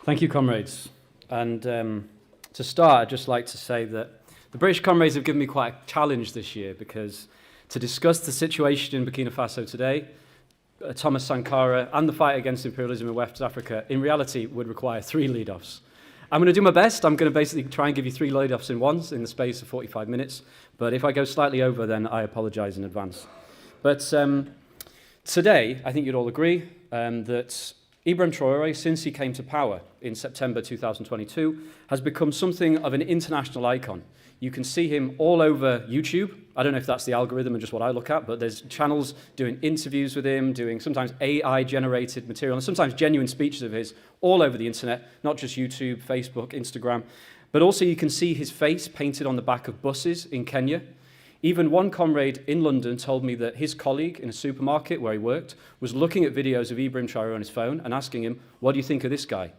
Thank you, comrades. And to start, I'd just like to say that the British comrades have given me quite a challenge this year, because to discuss the situation in Burkina Faso today, Thomas Sankara, and the fight against imperialism in West Africa, in reality, would require 3 lead-offs. I'm going to do my best. I'm going to basically try and give you 3 lead-offs in once in the space of 45 minutes. But if I go slightly over, then I apologize in advance. But today, I think you'd all agree that Ibrahim Traoré, since he came to power in September 2022, has become something of an international icon. You can see him all over YouTube. I don't know if that's the algorithm and just what I look at, but there's channels doing interviews with him, doing sometimes AI-generated material, and sometimes genuine speeches of his all over the internet, not just YouTube, Facebook, Instagram. But also you can see his face painted on the back of buses in Kenya. Even one comrade in London told me that his colleague in a supermarket where he worked was looking at videos of Ibrahim Traoré on his phone and asking him, "What do you think of this guy?"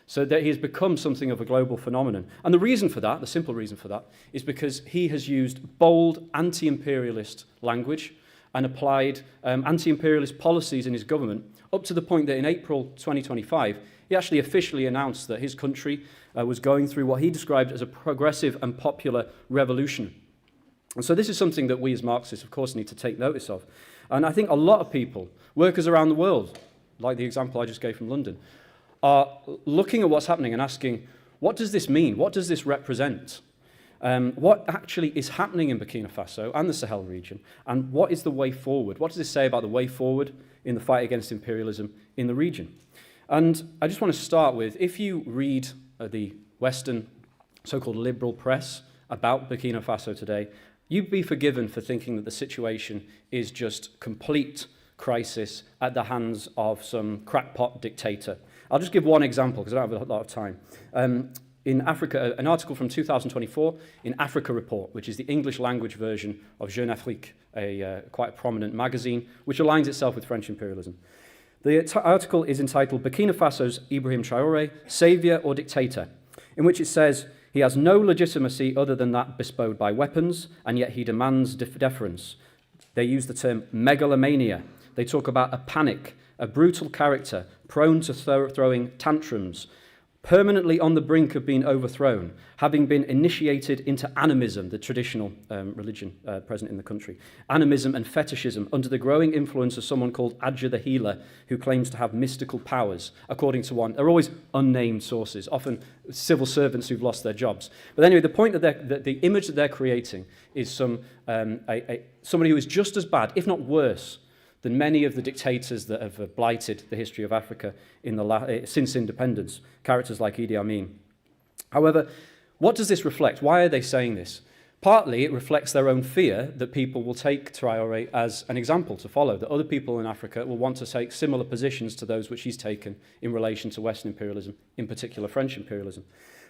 So that he has become something of a global phenomenon. And the reason for that, the simple reason for that, is because he has used bold anti-imperialist language and applied anti-imperialist policies in his government, up to the point that in April 2025, he actually officially announced that his country was going through what he described as a progressive and popular revolution. And so this is something that we as Marxists, of course, need to take notice of. And I think a lot of people, workers around the world, like the example I just gave from London, are looking at what's happening and asking, what does this mean? What does this represent? What actually is happening in Burkina Faso and the Sahel region? And what is the way forward? What does this say about the way forward in the fight against imperialism in the region? And I just want to start with, if you read the Western so-called liberal press about Burkina Faso today, you'd be forgiven for thinking that the situation is just complete crisis at the hands of some crackpot dictator. I'll just give one example because I don't have a lot of time. In Africa, an article from 2024 in Africa Report, which is the English language version of Jeune Afrique, quite a prominent magazine, which aligns itself with French imperialism. The article is entitled Burkina Faso's Ibrahim Traoré, Saviour or Dictator, in which it says, he has no legitimacy other than that bestowed by weapons, and yet he demands deference. They use the term megalomania. They talk about a panic, a brutal character, prone to throwing tantrums, permanently on the brink of being overthrown, having been initiated into animism, the traditional religion present in the country. Animism and fetishism under the growing influence of someone called Adja the Healer, who claims to have mystical powers, according to one. They're always unnamed sources, often civil servants who've lost their jobs. But anyway, the point that the image that they're creating is somebody who is just as bad, if not worse, than many of the dictators that have blighted the history of Africa since independence, characters like Idi Amin. However, what does this reflect? Why are they saying this? Partly, it reflects their own fear that people will take Traoré as an example to follow, that other people in Africa will want to take similar positions to those which he's taken in relation to Western imperialism, in particular French imperialism.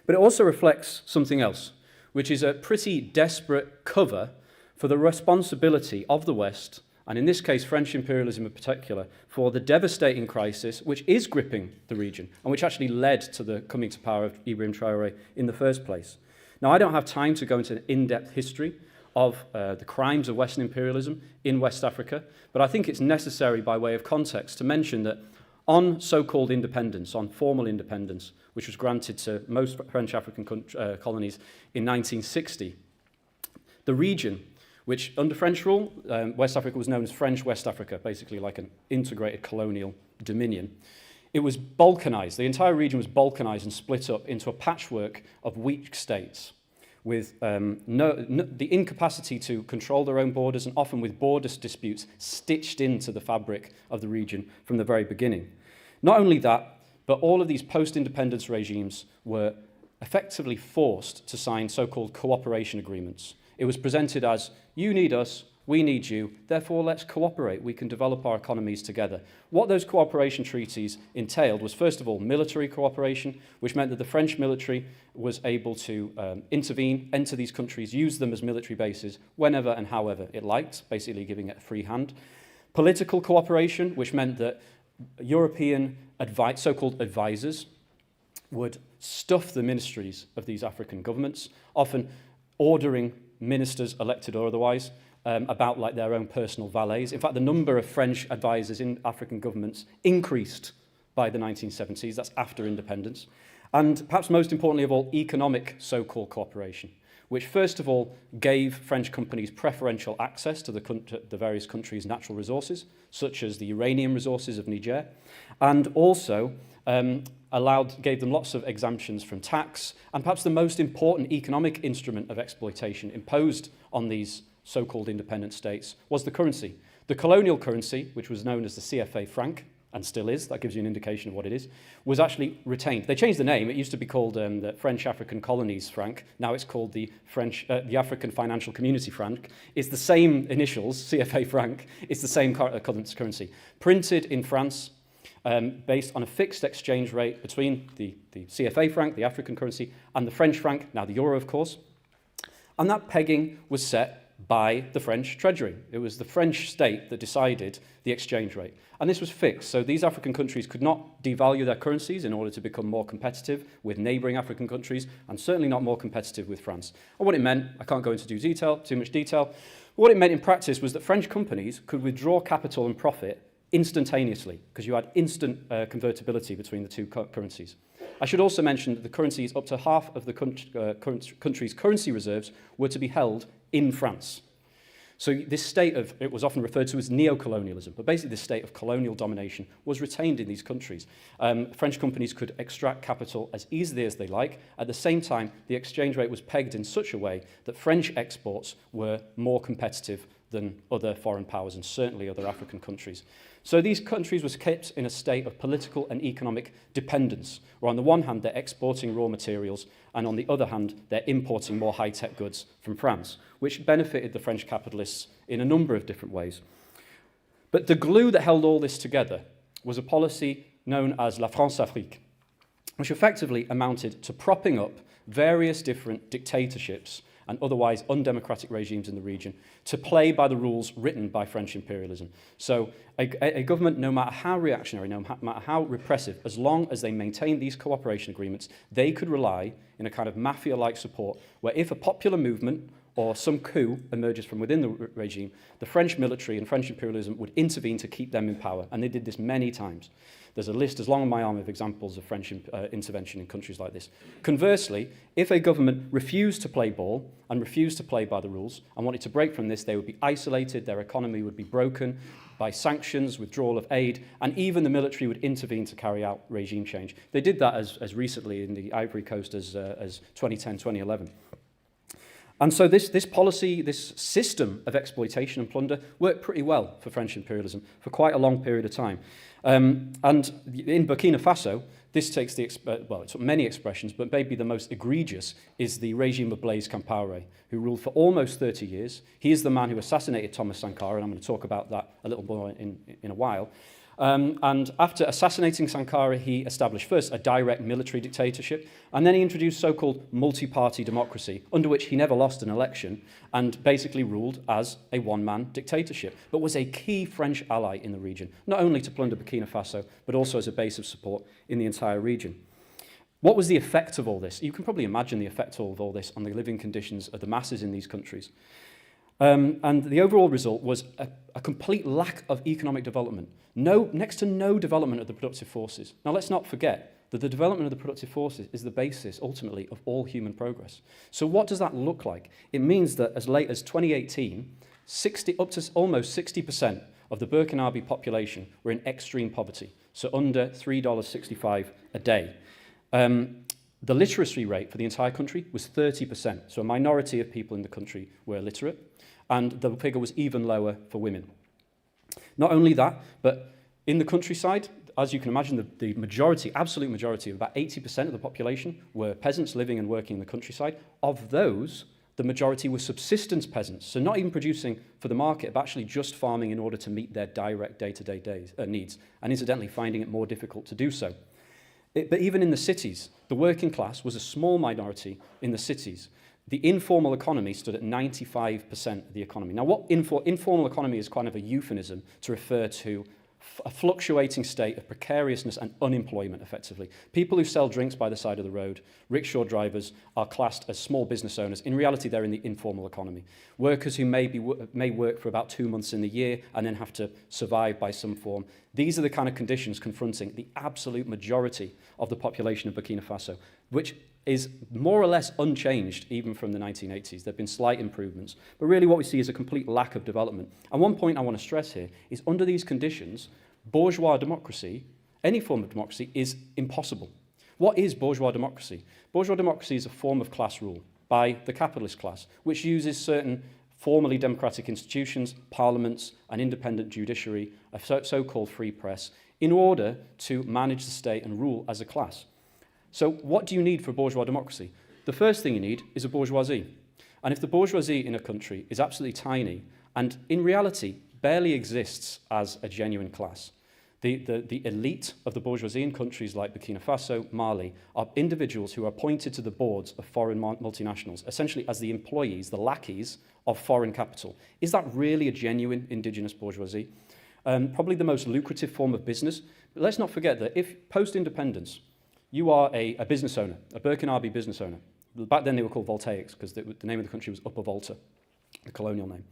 But it also reflects something else, which is a pretty desperate cover for the responsibility of the West, and in this case, French imperialism in particular, for the devastating crisis which is gripping the region and which actually led to the coming to power of Ibrahim Traoré in the first place. Now, I don't have time to go into an in-depth history of the crimes of Western imperialism in West Africa, but I think it's necessary by way of context to mention that on so-called independence, on formal independence, which was granted to most French African colonies in 1960, the region, which under French rule, West Africa was known as French West Africa, basically like an integrated colonial dominion. It was balkanized. The entire region was balkanized and split up into a patchwork of weak states with the incapacity to control their own borders, and often with border disputes stitched into the fabric of the region from the very beginning. Not only that, but all of these post-independence regimes were effectively forced to sign so-called cooperation agreements. It was presented as, you need us, we need you, therefore let's cooperate, we can develop our economies together. What those cooperation treaties entailed was, first of all, military cooperation, which meant that the French military was able to intervene, enter these countries, use them as military bases whenever and however it liked, basically giving it a free hand. Political cooperation, which meant that European so-called advisors would stuff the ministries of these African governments, often ordering ministers, elected or otherwise, about like their own personal valets. In fact, the number of French advisors in African governments increased by the 1970s. That's after independence. And perhaps most importantly of all, economic so-called cooperation, which first of all gave French companies preferential access to the various countries' natural resources, such as the uranium resources of Niger, and also gave them lots of exemptions from tax, and perhaps the most important economic instrument of exploitation imposed on these so-called independent states was the currency. The colonial currency, which was known as the CFA franc, and still is, that gives you an indication of what it is, was actually retained. They changed the name. It used to be called the French African Colonies franc. Now it's called the African Financial Community franc. It's the same initials, CFA franc. It's the same currency. Printed in France, based on a fixed exchange rate between the CFA franc, the African currency, and the French franc, now the euro, of course. And that pegging was set by the French treasury. It was the French state that decided the exchange rate. And this was fixed, so these African countries could not devalue their currencies in order to become more competitive with neighbouring African countries, and certainly not more competitive with France. And what it meant, I can't go into too much detail, but what it meant in practice was that French companies could withdraw capital and profit instantaneously, because you had instant convertibility between the two currencies. I should also mention that the currencies, up to half of the country's currency reserves, were to be held in France. So this state of, it was often referred to as neo-colonialism, but basically this state of colonial domination was retained in these countries. French companies could extract capital as easily as they like. At the same time, the exchange rate was pegged in such a way that French exports were more competitive than other foreign powers and certainly other African countries. So these countries were kept in a state of political and economic dependence, where on the one hand they're exporting raw materials and on the other hand they're importing more high-tech goods from France, which benefited the French capitalists in a number of different ways. But the glue that held all this together was a policy known as La France-Afrique, which effectively amounted to propping up various different dictatorships and otherwise undemocratic regimes in the region to play by the rules written by French imperialism. So a government, no matter how reactionary, no matter how repressive, as long as they maintain these cooperation agreements, they could rely in a kind of mafia-like support where if a popular movement or some coup emerges from within the regime, the French military and French imperialism would intervene to keep them in power. And they did this many times. There's a list as long as my arm of examples of French intervention in countries like this. Conversely, if a government refused to play ball and refused to play by the rules and wanted to break from this, they would be isolated, their economy would be broken by sanctions, withdrawal of aid, and even the military would intervene to carry out regime change. They did that as recently in the Ivory Coast as 2010, 2011. And so this policy, this system of exploitation and plunder worked pretty well for French imperialism for quite a long period of time. And in Burkina Faso, this takes well, it took many expressions, but maybe the most egregious is the regime of Blaise Compaoré, who ruled for almost 30 years. He is the man who assassinated Thomas Sankara, and I'm going to talk about that a little more in a while. And after assassinating Sankara, he established first a direct military dictatorship, and then he introduced so-called multi-party democracy, under which he never lost an election, and basically ruled as a one-man dictatorship, but was a key French ally in the region, not only to plunder Burkina Faso, but also as a base of support in the entire region. What was the effect of all this? You can probably imagine the effect of all this on the living conditions of the masses in these countries. And the overall result was a complete lack of economic development. Next to no development of the productive forces. Now, let's not forget that the development of the productive forces is the basis, ultimately, of all human progress. So what does that look like? It means that as late as 2018, up to almost 60% of the Burkinabé population were in extreme poverty, so under $3.65 a day. The literacy rate for the entire country was 30%, so a minority of people in the country were illiterate, and the figure was even lower for women. Not only that, but in the countryside, as you can imagine, the majority, absolute majority of about 80% of the population were peasants living and working in the countryside. Of those, the majority were subsistence peasants, so not even producing for the market, but actually just farming in order to meet their direct day-to-day needs, and incidentally finding it more difficult to do so. But even in the cities, the working class was a small minority in the cities. The informal economy stood at 95% of the economy. Now, what informal economy is kind of a euphemism to refer to a fluctuating state of precariousness and unemployment, effectively. People who sell drinks by the side of the road, rickshaw drivers, are classed as small business owners. In reality, they're in the informal economy. Workers who may work for about 2 months in the year and then have to survive by some form. These are the kind of conditions confronting the absolute majority of the population of Burkina Faso, which is more or less unchanged even from the 1980s. There have been slight improvements, but really what we see is a complete lack of development. And one point I want to stress here is under these conditions, bourgeois democracy, any form of democracy, is impossible. What is bourgeois democracy? Bourgeois democracy is a form of class rule by the capitalist class, which uses certain formally democratic institutions, parliaments, an independent judiciary, a so-called free press, in order to manage the state and rule as a class. So what do you need for bourgeois democracy? The first thing you need is a bourgeoisie. And if the bourgeoisie in a country is absolutely tiny and in reality barely exists as a genuine class, the elite of the bourgeoisie in countries like Burkina Faso, Mali, are individuals who are appointed to the boards of foreign multinationals, essentially as the employees, the lackeys of foreign capital. Is that really a genuine indigenous bourgeoisie? Probably the most lucrative form of business. But let's not forget that if post-independence, you are a business owner, a Burkinabé business owner. Back then they were called Voltaics because the name of the country was Upper Volta, the colonial name.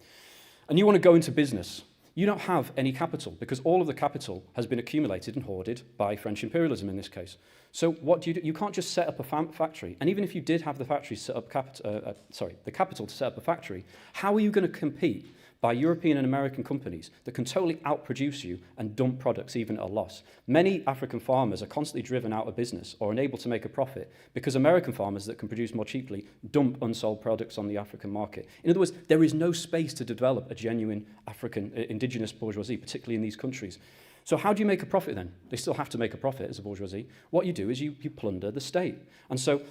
And you want to go into business. You don't have any capital because all of the capital has been accumulated and hoarded by French imperialism in this case. So what do? You can't just set up a factory. And even if you did have the factory set up the capital to set up a factory, how are you going to compete by European and American companies that can totally outproduce you and dump products even at a loss? Many African farmers are constantly driven out of business or unable to make a profit because American farmers that can produce more cheaply dump unsold products on the African market. In other words, there is no space to develop a genuine African indigenous bourgeoisie, particularly in these countries. So how do you make a profit then? They still have to make a profit as a bourgeoisie. What you do is you plunder the state. And so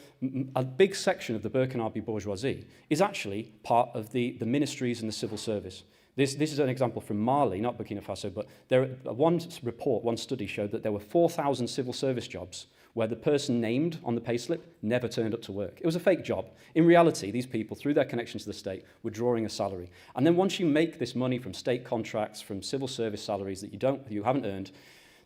a big section of the Burkinabé bourgeoisie is actually part of the ministries and the civil service. This is an example from Mali, not Burkina Faso, but one study showed that there were 4,000 civil service jobs where the person named on the payslip never turned up to work. It was a fake job. In reality, these people, through their connection to the state, were drawing a salary. And then once you make this money from state contracts, from civil service salaries that you haven't earned,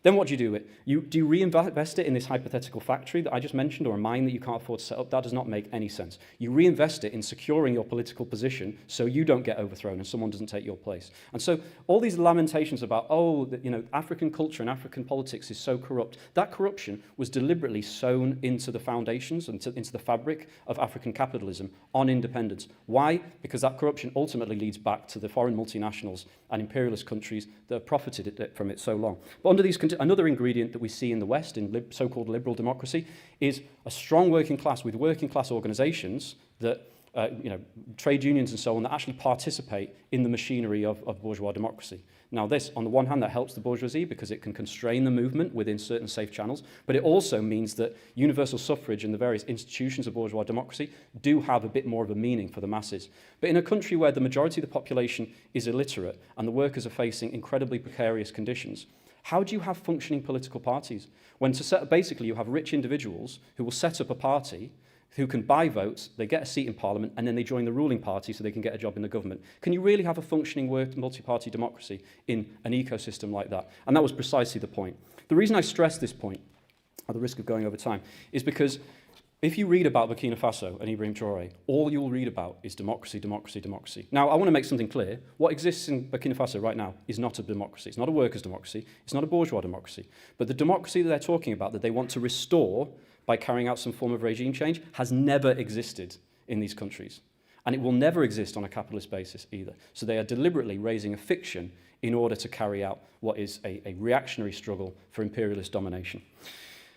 then what do you do with it? Do you reinvest it in this hypothetical factory that I just mentioned, or a mine that you can't afford to set up? That does not make any sense. You reinvest it in securing your political position so you don't get overthrown and someone doesn't take your place. And so all these lamentations about, African culture and African politics is so corrupt, that corruption was deliberately sown into the foundations, into the fabric of African capitalism on independence. Why? Because that corruption ultimately leads back to the foreign multinationals and imperialist countries that have profited from it so long. But under these another ingredient that we see in the West, in so-called liberal democracy, is a strong working class with working class organizations that, trade unions and so on, that actually participate in the machinery of bourgeois democracy. Now this, on the one hand, that helps the bourgeoisie because it can constrain the movement within certain safe channels, but it also means that universal suffrage and the various institutions of bourgeois democracy do have a bit more of a meaning for the masses. But in a country where the majority of the population is illiterate and the workers are facing incredibly precarious conditions, how do you have functioning political parties? When basically you have rich individuals who will set up a party, who can buy votes, they get a seat in parliament, and then they join the ruling party so they can get a job in the government. Can you really have a functioning multi-party democracy in an ecosystem like that? And that was precisely the point. The reason I stress this point, at the risk of going over time, is because if you read about Burkina Faso and Ibrahim Traoré, all you'll read about is democracy, democracy, democracy. Now, I want to make something clear. What exists in Burkina Faso right now is not a democracy. It's not a workers' democracy. It's not a bourgeois democracy. But the democracy that they're talking about, that they want to restore by carrying out some form of regime change, has never existed in these countries. And it will never exist on a capitalist basis either. So they are deliberately raising a fiction in order to carry out what is a reactionary struggle for imperialist domination.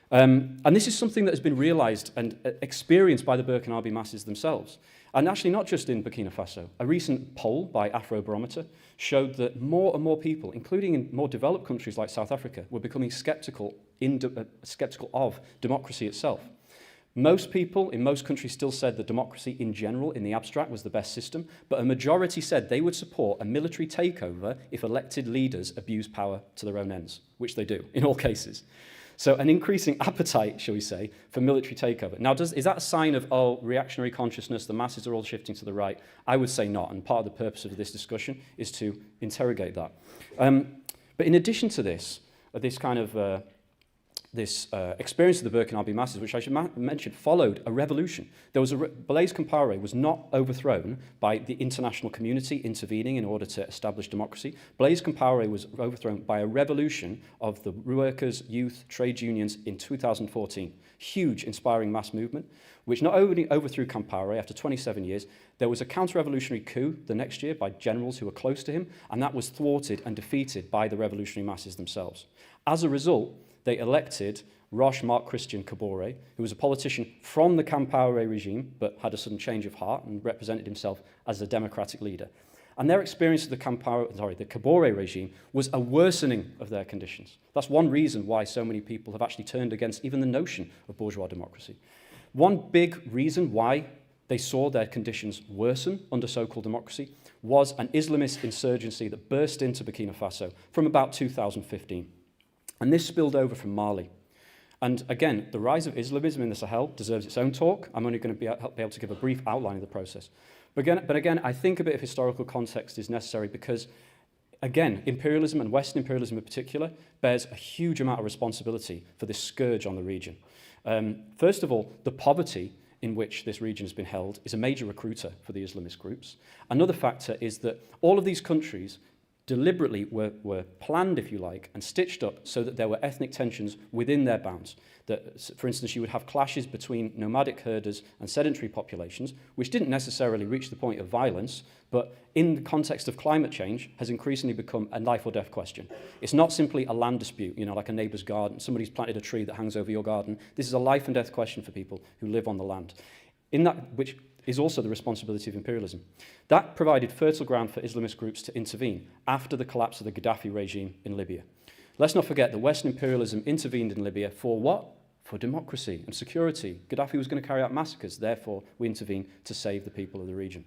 And this is something that has been realized and experienced by the Burkinabe masses themselves. And actually not just in Burkina Faso. A recent poll by Afrobarometer showed that more and more people, including in more developed countries like South Africa, were becoming skeptical of democracy itself. Most people in most countries still said that democracy in general, in the abstract, was the best system, but a majority said they would support a military takeover if elected leaders abuse power to their own ends, which they do in all cases. So an increasing appetite, shall we say, for military takeover. Now, is that a sign of, reactionary consciousness, the masses are all shifting to the right? I would say not, and part of the purpose of this discussion is to interrogate that. But in addition to this, this kind of experience of the Burkinabé masses, which I should mention, followed a revolution. There was Blaise Compaoré was not overthrown by the international community intervening in order to establish democracy. Blaise Compaoré was overthrown by a revolution of the workers, youth, trade unions in 2014. Huge, inspiring mass movement, which not only overthrew Compaoré after 27 years, there was a counter-revolutionary coup the next year by generals who were close to him, and that was thwarted and defeated by the revolutionary masses themselves. As a result, they elected Roch Marc Christian Kabore, who was a politician from the Compaoré regime, but had a sudden change of heart and represented himself as a democratic leader. And their experience of the Kabore regime was a worsening of their conditions. That's one reason why so many people have actually turned against even the notion of bourgeois democracy. One big reason why they saw their conditions worsen under so-called democracy was an Islamist insurgency that burst into Burkina Faso from about 2015. And this spilled over from Mali. And again, the rise of Islamism in the Sahel deserves its own talk. I'm only going to be able to give a brief outline of the process. But again, I think a bit of historical context is necessary because, again, imperialism, and Western imperialism in particular, bears a huge amount of responsibility for this scourge on the region. First of all, the poverty in which this region has been held is a major recruiter for the Islamist groups. Another factor is that all of these countries deliberately were planned, if you like, and stitched up so that there were ethnic tensions within their bounds. That, for instance, you would have clashes between nomadic herders and sedentary populations, which didn't necessarily reach the point of violence, but in the context of climate change has increasingly become a life or death question. It's not simply a land dispute, like a neighbour's garden. Somebody's planted a tree that hangs over your garden. This is a life and death question for people who live on the land. In that, which is also the responsibility of imperialism. That provided fertile ground for Islamist groups to intervene after the collapse of the Gaddafi regime in Libya. Let's not forget that Western imperialism intervened in Libya for what? For democracy and security. Gaddafi was going to carry out massacres, therefore we intervened to save the people of the region.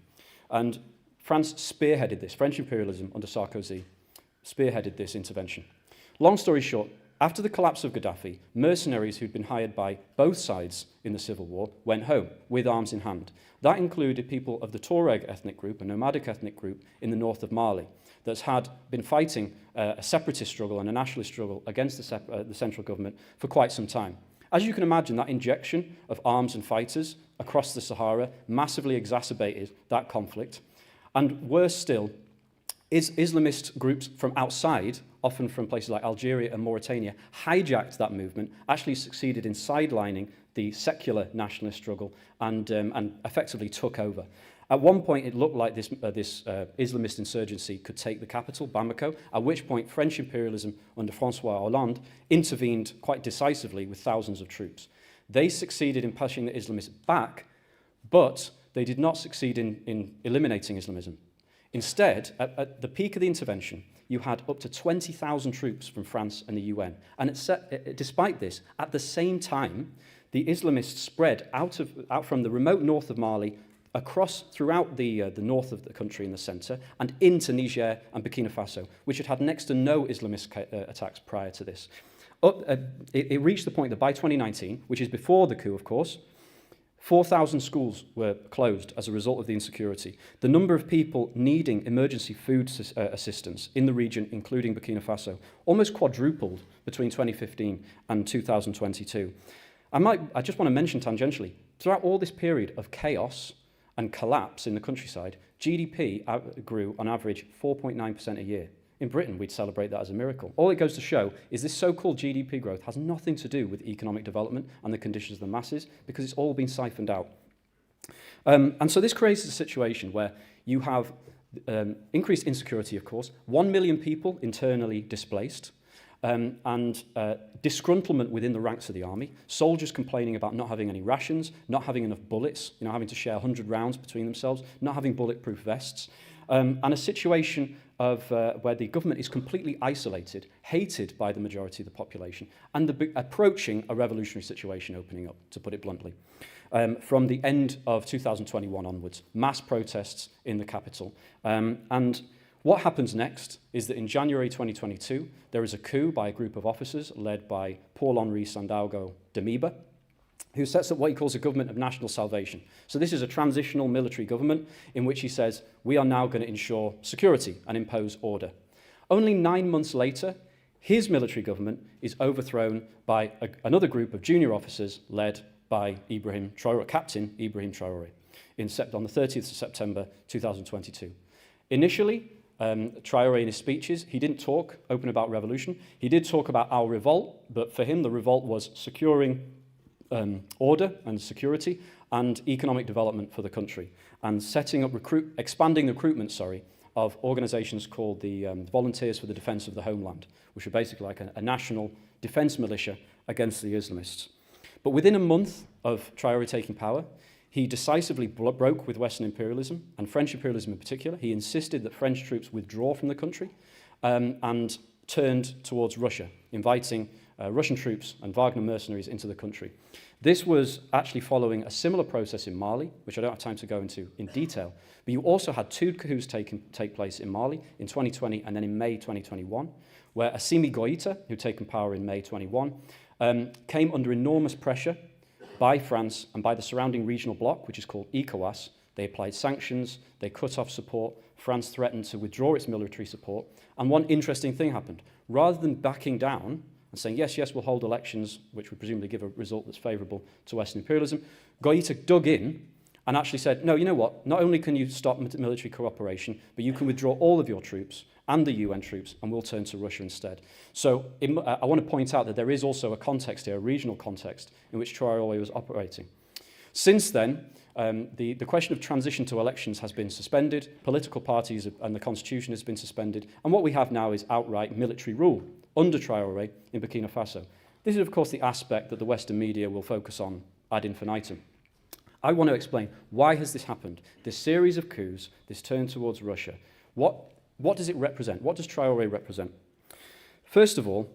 And France spearheaded this. French imperialism under Sarkozy spearheaded this intervention. Long story short, after the collapse of Gaddafi, mercenaries who'd been hired by both sides in the civil war went home with arms in hand. That included people of the Tuareg ethnic group, a nomadic ethnic group in the north of Mali, that's had been fighting a separatist struggle and a nationalist struggle against the central government for quite some time. As you can imagine, that injection of arms and fighters across the Sahara massively exacerbated that conflict. And worse still, Islamist groups from outside, often from places like Algeria and Mauritania, hijacked that movement, actually succeeded in sidelining the secular nationalist struggle and effectively took over. At one point, it looked like this Islamist insurgency could take the capital, Bamako, at which point French imperialism under François Hollande intervened quite decisively with thousands of troops. They succeeded in pushing the Islamists back, but they did not succeed in eliminating Islamism. Instead, at the peak of the intervention, you had up to 20,000 troops from France and the UN. And despite this, at the same time, the Islamists spread out from the remote north of Mali across throughout the north of the country in the centre and into Niger and Burkina Faso, which had had next to no Islamist attacks prior to this. It reached the point that by 2019, which is before the coup, of course, 4,000 schools were closed as a result of the insecurity. The number of people needing emergency food assistance in the region, including Burkina Faso, almost quadrupled between 2015 and 2022. I just want to mention tangentially, throughout all this period of chaos and collapse in the countryside, GDP grew on average 4.9% a year. In Britain, we'd celebrate that as a miracle. All it goes to show is this so-called GDP growth has nothing to do with economic development and the conditions of the masses, because it's all been siphoned out. And so this creates a situation where you have increased insecurity, of course, 1 million people internally displaced, and disgruntlement within the ranks of the army, soldiers complaining about not having any rations, not having enough bullets, having to share 100 rounds between themselves, not having bulletproof vests, and a situation of where the government is completely isolated, hated by the majority of the population, and approaching a revolutionary situation opening up, to put it bluntly. From the end of 2021 onwards, mass protests in the capital. And what happens next is that in January 2022, there is a coup by a group of officers led by Paul-Henri Sandaogo Damiba, who sets up what he calls a government of national salvation. So this is a transitional military government in which he says, we are now going to ensure security and impose order. Only 9 months later, his military government is overthrown by another group of junior officers led by Ibrahim Traoré, Captain Ibrahim Traoré, on the 30th of September 2022. Initially, Traoré in his speeches, he didn't talk open about revolution. He did talk about our revolt, but for him the revolt was securing order and security and economic development for the country, and setting up expanding the recruitment, of organizations called the Volunteers for the Defense of the Homeland, which are basically like a national defense militia against the Islamists. But within a month of Traoré taking power, he decisively broke with Western imperialism, and French imperialism in particular. He insisted that French troops withdraw from the country and turned towards Russia, inviting Russian troops and Wagner mercenaries into the country. This was actually following a similar process in Mali, which I don't have time to go into in detail, but you also had two coups take place in Mali in 2020 and then in May 2021, where Assimi Goïta, who'd taken power in May 21, came under enormous pressure by France and by the surrounding regional bloc, which is called ECOWAS. They applied sanctions, they cut off support, France threatened to withdraw its military support, and one interesting thing happened. Rather than backing down and saying, yes, we'll hold elections, which would presumably give a result that's favourable to Western imperialism, Goïta dug in and actually said, no, you know what, not only can you stop military cooperation, but you can withdraw all of your troops and the UN troops, and we'll turn to Russia instead. So I want to point out that there is also a context here, a regional context, in which Traoré was operating. Since then, the question of transition to elections has been suspended, political parties and the constitution has been suspended, and what we have now is outright military rule under Traoré in Burkina Faso. This is, of course, the aspect that the Western media will focus on ad infinitum. I want to explain, why has this happened? This series of coups, this turn towards Russia, what does it represent? What does Traoré represent? First of all,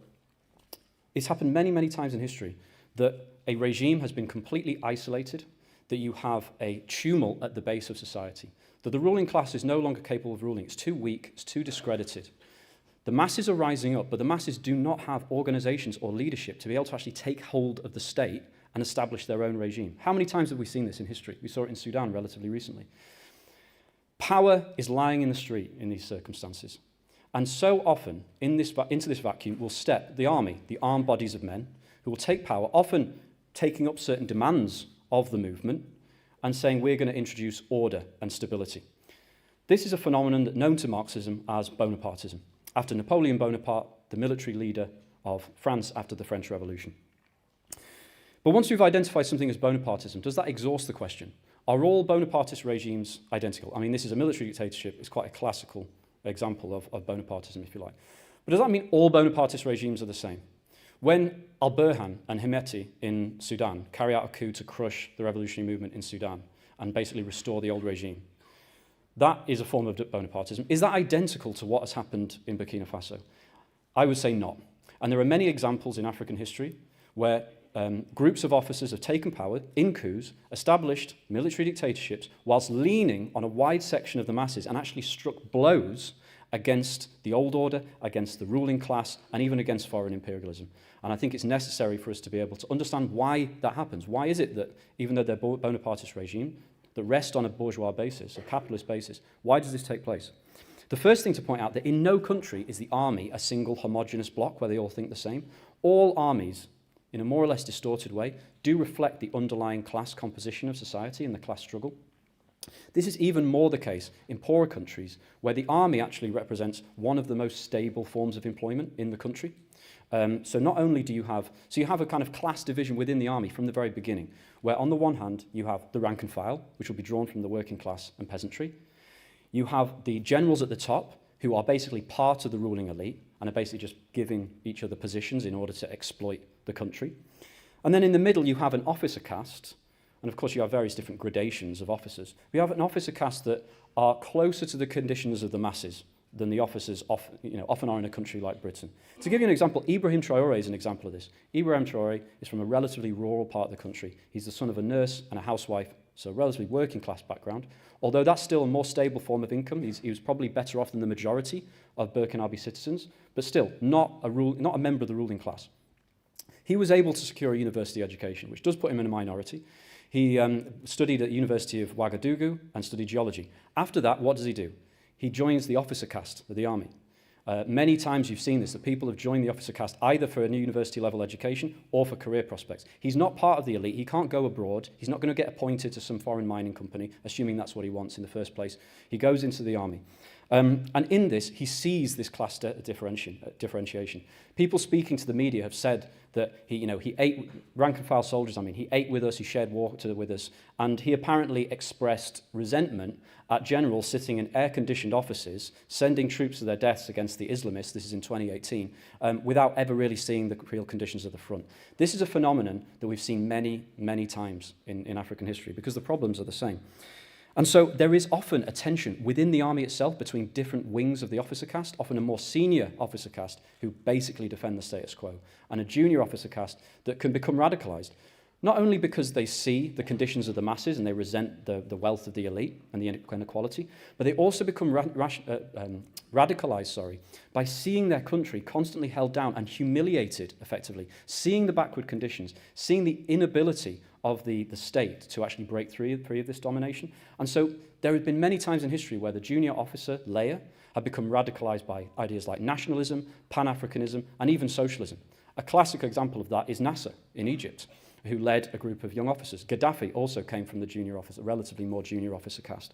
it's happened many, many times in history that a regime has been completely isolated, that you have a tumult at the base of society, that the ruling class is no longer capable of ruling. It's too weak, it's too discredited. The masses are rising up, but the masses do not have organizations or leadership to be able to actually take hold of the state and establish their own regime. How many times have we seen this in history? We saw it in Sudan relatively recently. Power is lying in the street in these circumstances. And so often, into this vacuum will step the army, the armed bodies of men, who will take power, often taking up certain demands of the movement and saying, we're going to introduce order and stability. This is a phenomenon known to Marxism as Bonapartism, after Napoleon Bonaparte, the military leader of France after the French Revolution. But once we've identified something as Bonapartism, does that exhaust the question? Are all Bonapartist regimes identical? I mean, this is a military dictatorship. It's quite a classical example of Bonapartism, if you like. But does that mean all Bonapartist regimes are the same? When al-Burhan and Hemeti in Sudan carry out a coup to crush the revolutionary movement in Sudan and basically restore the old regime, that is a form of Bonapartism. Is that identical to what has happened in Burkina Faso? I would say not. And there are many examples in African history where groups of officers have taken power in coups, established military dictatorships, whilst leaning on a wide section of the masses and actually struck blows against the old order, against the ruling class, and even against foreign imperialism. And I think it's necessary for us to be able to understand why that happens. Why is it that, even though they're Bonapartist regime, that rest on a bourgeois basis, a capitalist basis, why does this take place? The first thing to point out that in no country is the army a single homogenous bloc where they all think the same. All armies, in a more or less distorted way, do reflect the underlying class composition of society and the class struggle. This is even more the case in poorer countries, where the army actually represents one of the most stable forms of employment in the country. So not only do you have a kind of class division within the army from the very beginning, where on the one hand you have the rank and file, which will be drawn from the working class and peasantry. You have the generals at the top, who are basically part of the ruling elite and are basically just giving each other positions in order to exploit the country. And then in the middle you have an officer caste, and of course you have various different gradations of officers. We have an officer caste that are closer to the conditions of the masses than the officers often are in a country like Britain. To give you an example, Ibrahim Traoré is an example of this. Ibrahim Traoré is from a relatively rural part of the country. He's the son of a nurse and a housewife, so a relatively working class background. Although that's still a more stable form of income, he was probably better off than the majority of Burkinabé citizens, but still not a member of the ruling class. He was able to secure a university education, which does put him in a minority. He studied at the University of Ouagadougou and studied geology. After that, what does he do? He joins the officer caste of the army. Many times you've seen this, that people have joined the officer caste either for a university level education or for career prospects. He's not part of the elite. He can't go abroad. He's not going to get appointed to some foreign mining company, assuming that's what he wants in the first place. He goes into the army. And in this, he sees this class differentiation. People speaking to the media have said that he ate, rank and file soldiers, he ate with us, he shared water with us, and he apparently expressed resentment at generals sitting in air-conditioned offices, sending troops to their deaths against the Islamists, this is in 2018, without ever really seeing the real conditions of the front. This is a phenomenon that we've seen many, many times in African history, because the problems are the same. And so there is often a tension within the army itself between different wings of the officer caste, often a more senior officer caste who basically defend the status quo, and a junior officer caste that can become radicalized, not only because they see the conditions of the masses and they resent the wealth of the elite and the inequality, but they also become radicalized by seeing their country constantly held down and humiliated, effectively, seeing the backward conditions, seeing the inability of the state to actually break free of this domination. And so there have been many times in history where the junior officer layer have become radicalized by ideas like nationalism, pan-Africanism, and even socialism. A classic example of that is Nasser in Egypt, who led a group of young officers. Gaddafi also came from the junior officer, relatively more junior officer caste.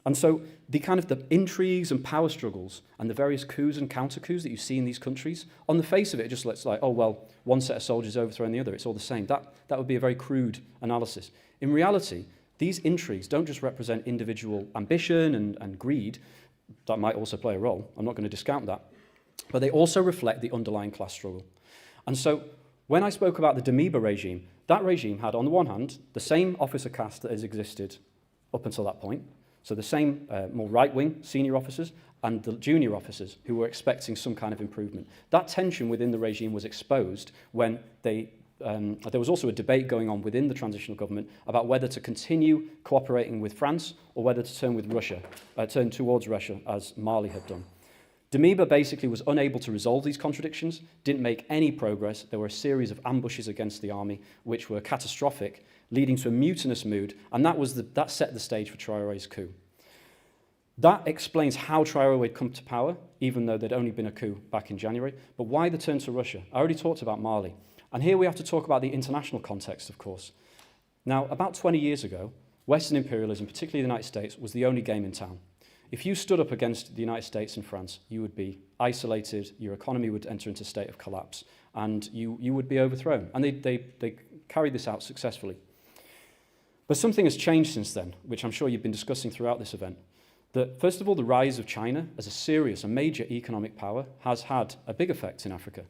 And so the intrigues and power struggles and the various coups and counter-coups that you see in these countries, on the face of it, it just looks like, oh, well, one set of soldiers overthrowing the other, it's all the same. That would be a very crude analysis. In reality, these intrigues don't just represent individual ambition and greed. That might also play a role. I'm not going to discount that. But they also reflect the underlying class struggle. And so when I spoke about the Damiba regime, that regime had, on the one hand, the same officer caste that has existed up until that point, so the same more right-wing senior officers and the junior officers who were expecting some kind of improvement. That tension within the regime was exposed when there was also a debate going on within the transitional government about whether to continue cooperating with France or whether to turn towards Russia, as Mali had done. Damiba basically was unable to resolve these contradictions, didn't make any progress. There were a series of ambushes against the army, which were catastrophic, leading to a mutinous mood, and that set the stage for Traoré's coup. That explains how Traoré would come to power, even though there'd only been a coup back in January. But why the turn to Russia? I already talked about Mali. And here we have to talk about the international context, of course. Now, about 20 years ago, Western imperialism, particularly the United States, was the only game in town. If you stood up against the United States and France, you would be isolated, your economy would enter into a state of collapse, and you would be overthrown. And they carried this out successfully. But something has changed since then, which I'm sure you've been discussing throughout this event. That, first of all, the rise of China as a major economic power has had a big effect in Africa.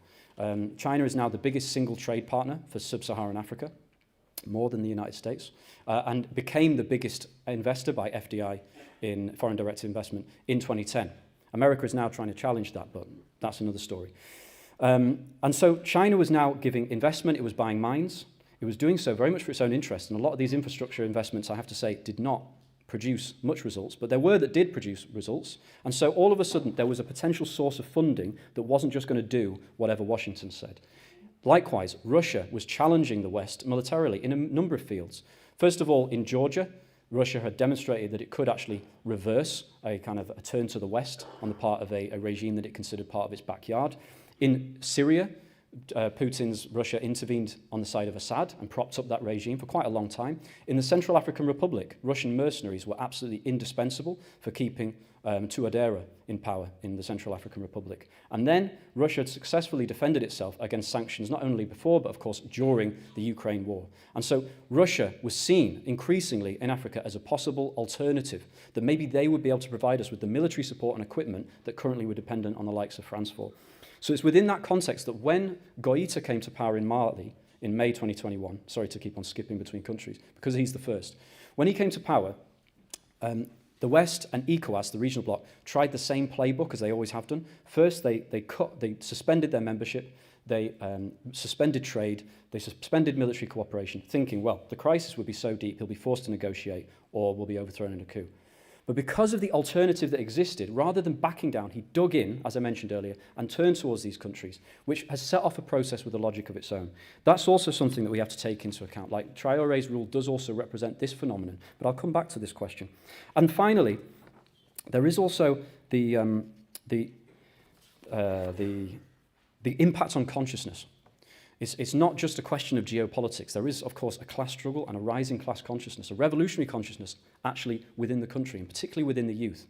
China is now the biggest single trade partner for sub-Saharan Africa, more than the United States, and became the biggest investor by FDI in foreign direct investment in 2010. America is now trying to challenge that, but that's another story. And so China was now giving investment, it was buying mines, it was doing so very much for its own interest, and a lot of these infrastructure investments, I have to say, did not produce much results, but there were that did produce results, and so all of a sudden there was a potential source of funding that wasn't just going to do whatever Washington said. Likewise, Russia was challenging the West militarily in a number of fields. First of all, in Georgia, Russia had demonstrated that it could actually reverse a kind of a turn to the West on the part of a regime that it considered part of its backyard. In Syria, Putin's Russia intervened on the side of Assad and propped up that regime for quite a long time. In the Central African Republic, Russian mercenaries were absolutely indispensable for keeping Touadéra in power in the Central African Republic. And then Russia had successfully defended itself against sanctions not only before, but of course during the Ukraine war. And so Russia was seen increasingly in Africa as a possible alternative, that maybe they would be able to provide us with the military support and equipment that currently were dependent on the likes of France for. So it's within that context that when Goïta came to power in Mali in May 2021, sorry to keep on skipping between countries, because he's the first. When he came to power, the West and ECOWAS, the regional bloc, tried the same playbook as they always have done. First, they suspended their membership, they suspended trade, they suspended military cooperation, thinking, well, the crisis would be so deep, he'll be forced to negotiate or will be overthrown in a coup. But because of the alternative that existed, rather than backing down, he dug in, as I mentioned earlier, and turned towards these countries, which has set off a process with a logic of its own. That's also something that we have to take into account. Like Traoré's rule does also represent this phenomenon, but I'll come back to this question. And finally, there is also the the impact on consciousness. It's not just a question of geopolitics. There is, of course, a class struggle and a rising class consciousness, a revolutionary consciousness actually within the country, and particularly within the youth.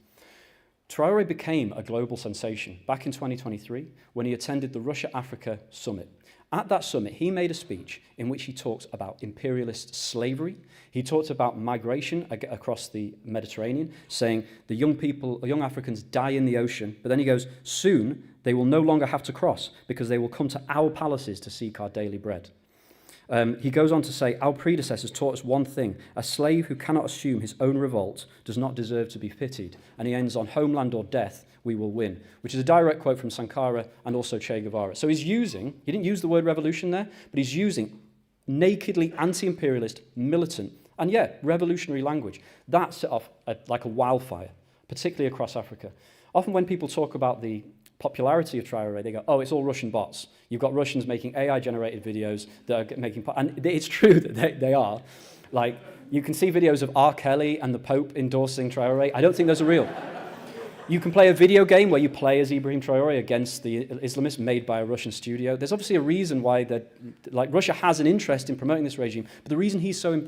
Traore became a global sensation back in 2023 when he attended the Russia-Africa summit. At that summit, he made a speech in which he talked about imperialist slavery. He talked about migration across the Mediterranean, saying the young Africans die in the ocean, but then he goes, soon they will no longer have to cross because they will come to our palaces to seek our daily bread. He goes on to say, our predecessors taught us one thing: a slave who cannot assume his own revolt does not deserve to be pitied. And he ends on, homeland or death, we will win, which is a direct quote from Sankara and also Che Guevara. So he didn't use the word revolution there, but he's using nakedly anti-imperialist, militant, and revolutionary language. That set off like a wildfire, particularly across Africa. Often when people talk about the popularity of Traore, they go, oh, it's all Russian bots. You've got Russians making AI-generated videos that are making... And it's true that they are. Like, you can see videos of R. Kelly and the Pope endorsing Traore. I don't think those are real. You can play a video game where you play as Ibrahim Traoré against the Islamists made by a Russian studio. There's obviously a reason why Russia has an interest in promoting this regime, but the reason he's so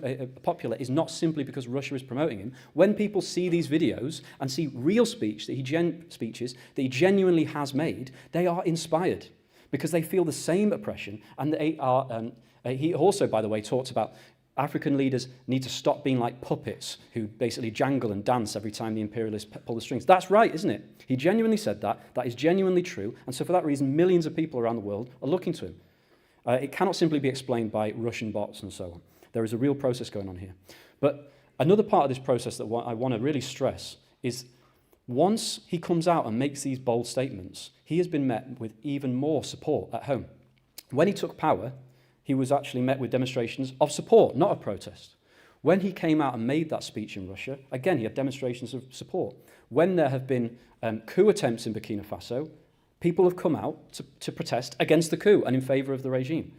popular is not simply because Russia is promoting him. When people see these videos and see real speeches that he genuinely has made, they are inspired because they feel the same oppression, and they are. He also, by the way, talked about African leaders need to stop being like puppets who basically jangle and dance every time the imperialists pull the strings. That's right, isn't it? He genuinely said that. That is genuinely true. And so for that reason, millions of people around the world are looking to him. It cannot simply be explained by Russian bots and so on. There is a real process going on here. But another part of this process that I want to really stress is once he comes out and makes these bold statements, he has been met with even more support at home. When he took power, he was actually met with demonstrations of support, not of protest. When he came out and made that speech in Russia, again, he had demonstrations of support. When there have been coup attempts in Burkina Faso, people have come out to protest against the coup and in favor of the regime.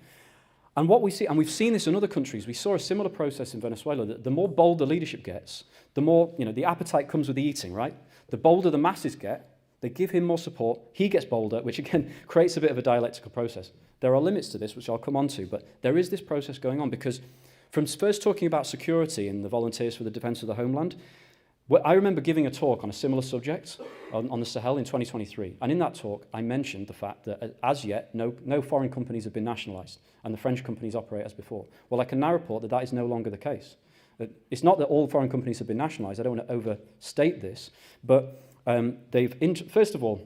And what we see, and we've seen this in other countries, we saw a similar process in Venezuela, that the more bold the leadership gets, the more, the appetite comes with the eating, right? The bolder the masses get, they give him more support, he gets bolder, which again creates a bit of a dialectical process. There are limits to this, which I'll come on to, but there is this process going on because from first talking about security and the Volunteers for the Defence of the Homeland, I remember giving a talk on a similar subject on the Sahel in 2023. And in that talk, I mentioned the fact that as yet, no foreign companies have been nationalised and the French companies operate as before. Well, I can now report that that is no longer the case. It's not that all foreign companies have been nationalised. I don't want to overstate this, but first of all,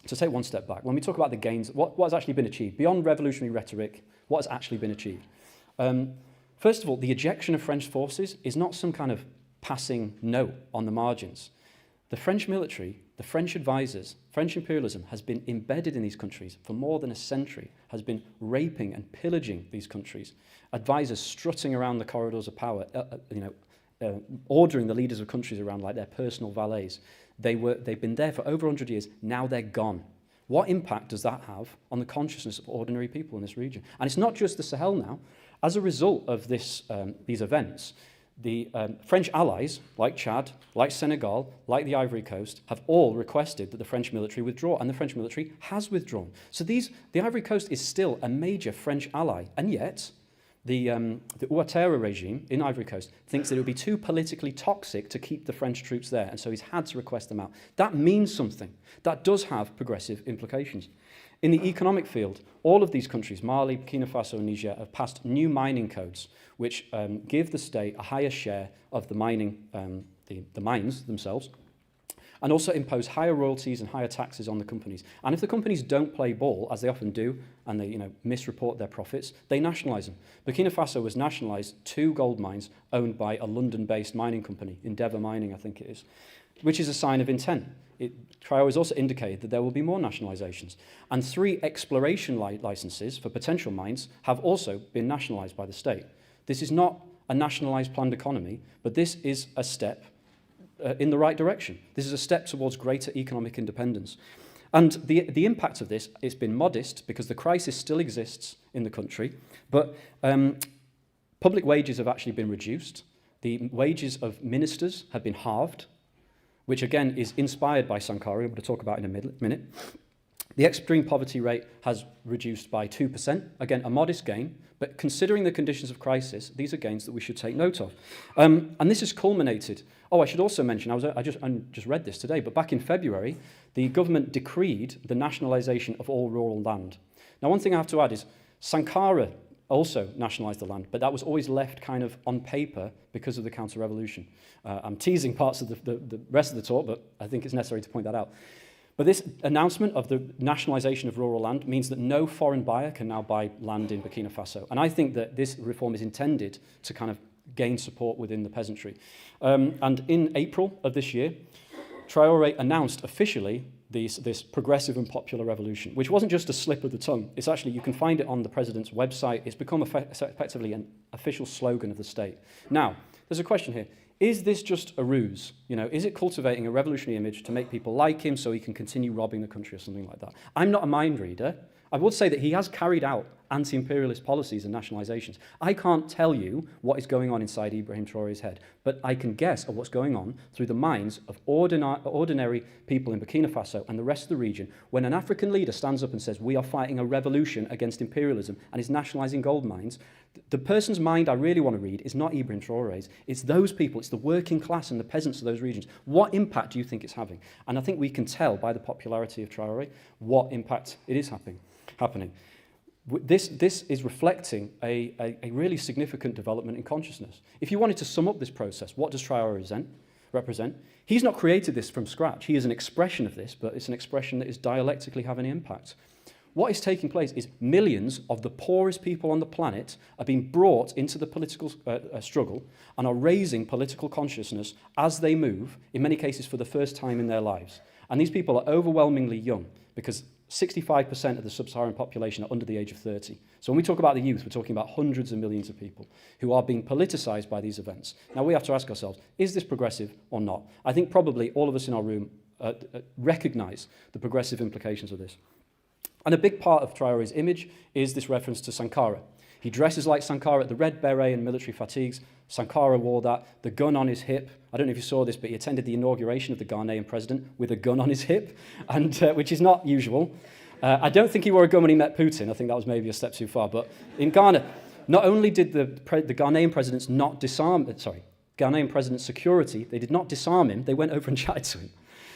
to take one step back, when we talk about the gains, what has actually been achieved, beyond revolutionary rhetoric, what has actually been achieved? First of all, the ejection of French forces is not some kind of passing note on the margins. The French military, the French advisors, French imperialism has been embedded in these countries for more than a century, has been raping and pillaging these countries. Advisors strutting around the corridors of power, ordering the leaders of countries around like their personal valets. They've been there for over 100 years. Now they're gone. What impact does that have on the consciousness of ordinary people in this region? And it's not just the Sahel now. As a result of these events, the French allies, like Chad, like Senegal, like the Ivory Coast, have all requested that the French military withdraw, and the French military has withdrawn. So the Ivory Coast is still a major French ally, and yet the Ouattara regime in Ivory Coast thinks that it would be too politically toxic to keep the French troops there, and so he's had to request them out. That means something. That does have progressive implications. In the economic field, all of these countries, Mali, Burkina Faso and Niger, have passed new mining codes which give the state a higher share of the mining, the mines themselves, and also impose higher royalties and higher taxes on the companies. And if the companies don't play ball, as they often do, and they misreport their profits, they nationalise them. Burkina Faso was nationalised 2 gold mines owned by a London-based mining company, Endeavour Mining, I think it is, which is a sign of intent. Traore has also indicated that there will be more nationalisations. And 3 exploration licences for potential mines have also been nationalised by the state. This is not a nationalised planned economy, but this is a step in the right direction. This is a step towards greater economic independence. And the impact of this, it's been modest because the crisis still exists in the country, but public wages have actually been reduced. The wages of ministers have been halved, which again is inspired by Sankara, we're going to talk about in a minute. The extreme poverty rate has reduced by 2%. Again, a modest gain, but considering the conditions of crisis, these are gains that we should take note of. And this has culminated. Oh, I should also mention, I just read this today, but back in February, the government decreed the nationalisation of all rural land. Now, one thing I have to add is Sankara also nationalised the land, but that was always left kind of on paper because of the counter-revolution. I'm teasing parts of the rest of the talk, but I think it's necessary to point that out. But this announcement of the nationalisation of rural land means that no foreign buyer can now buy land in Burkina Faso. And I think that this reform is intended to kind of gain support within the peasantry. And in April of this year, Traore announced officially this progressive and popular revolution, which wasn't just a slip of the tongue. It's actually, you can find it on the president's website. It's become effectively an official slogan of the state. Now, there's a question here. Is this just a ruse? You know, is it cultivating a revolutionary image to make people like him so he can continue robbing the country or something like that? I'm not a mind reader. I would say that he has carried out anti-imperialist policies and nationalizations. I can't tell you what is going on inside Ibrahim Traoré's head, but I can guess at what's going on through the minds of ordinary people in Burkina Faso and the rest of the region when an African leader stands up and says, we are fighting a revolution against imperialism and is nationalizing gold mines. The person's mind I really want to read is not Ibrahim Traoré's, it's those people, it's the working class and the peasants of those regions. What impact do you think it's having? And I think we can tell by the popularity of Traoré what impact it is happening. This is reflecting a really significant development in consciousness. If you wanted to sum up this process, what does Traoré represent? He's not created this from scratch. He is an expression of this, but it's an expression that is dialectically having an impact. What is taking place is millions of the poorest people on the planet are being brought into the political struggle and are raising political consciousness as they move, in many cases for the first time in their lives. And these people are overwhelmingly young because 65% of the sub-Saharan population are under the age of 30. So when we talk about the youth, we're talking about hundreds of millions of people who are being politicized by these events. Now we have to ask ourselves, is this progressive or not? I think probably all of us in our room recognize the progressive implications of this. And a big part of Traoré's image is this reference to Sankara. He dresses like Sankara, the red beret and military fatigues. Sankara wore that, the gun on his hip. I don't know if you saw this, but he attended the inauguration of the Ghanaian president with a gun on his hip, and which is not usual. I don't think he wore a gun when he met Putin. I think that was maybe a step too far. But in Ghana, not only did the Ghanaian presidents not disarm, Ghanaian president's security, they did not disarm him, they went over and chatted to him,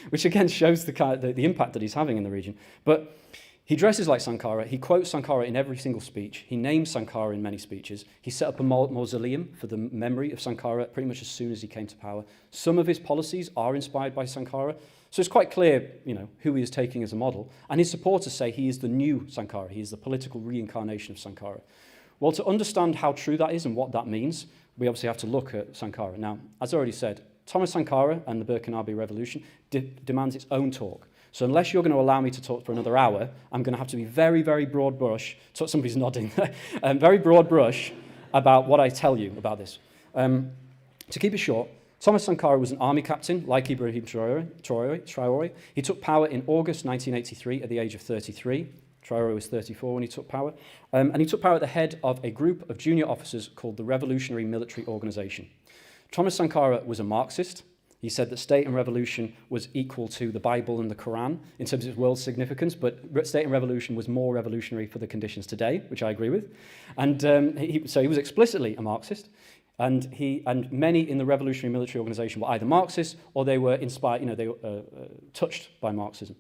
which again shows the impact that he's having in the region. But he dresses like Sankara. He quotes Sankara in every single speech. He names Sankara in many speeches. He set up a mausoleum for the memory of Sankara pretty much as soon as he came to power. Some of his policies are inspired by Sankara. So it's quite clear, you know, who he is taking as a model. And his supporters say he is the new Sankara. He is the political reincarnation of Sankara. Well, to understand how true that is and what that means, we obviously have to look at Sankara. Now, as I already said, Thomas Sankara and the Burkinabé Revolution demands its own talk. So unless you're going to allow me to talk for another hour, I'm going to have to be very, very broad brush. So somebody's nodding. Very broad brush about what I tell you about this. To keep it short, Thomas Sankara was an army captain, like Ibrahim Traoré. He took power in August 1983 at the age of 33. Traoré was 34 when he took power. And he took power at the head of a group of junior officers called the Revolutionary Military Organization. Thomas Sankara was a Marxist. He said that state and revolution was equal to the Bible and the Quran in terms of its world significance, but state and revolution was more revolutionary for the conditions today, which I agree with. And so he was explicitly a Marxist, and many in the Revolutionary Military Organization were either Marxists or they were inspired, you know, they were touched by Marxism.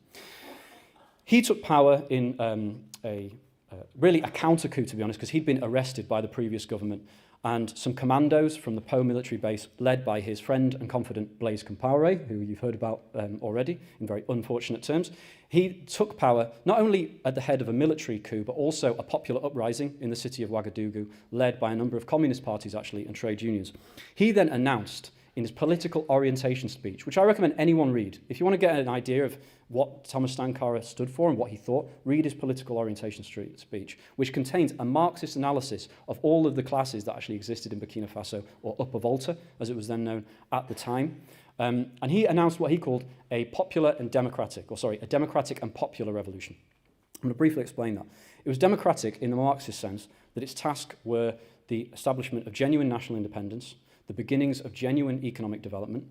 He took power in really a counter coup, to be honest, because he'd been arrested by the previous government. And some commandos from the Po military base, led by his friend and confidant Blaise Compaoré, who you've heard about already in very unfortunate terms, he took power not only at the head of a military coup, but also a popular uprising in the city of Ouagadougou, led by a number of communist parties, actually, and trade unions. He then announced in his political orientation speech, which I recommend anyone read. If you want to get an idea of what Thomas Sankara stood for and what he thought, read his political orientation speech, which contains a Marxist analysis of all of the classes that actually existed in Burkina Faso, or Upper Volta, as it was then known at the time. And he announced what he called a democratic and popular revolution. I'm going to briefly explain that. It was democratic in the Marxist sense that its tasks were the establishment of genuine national independence, the beginnings of genuine economic development,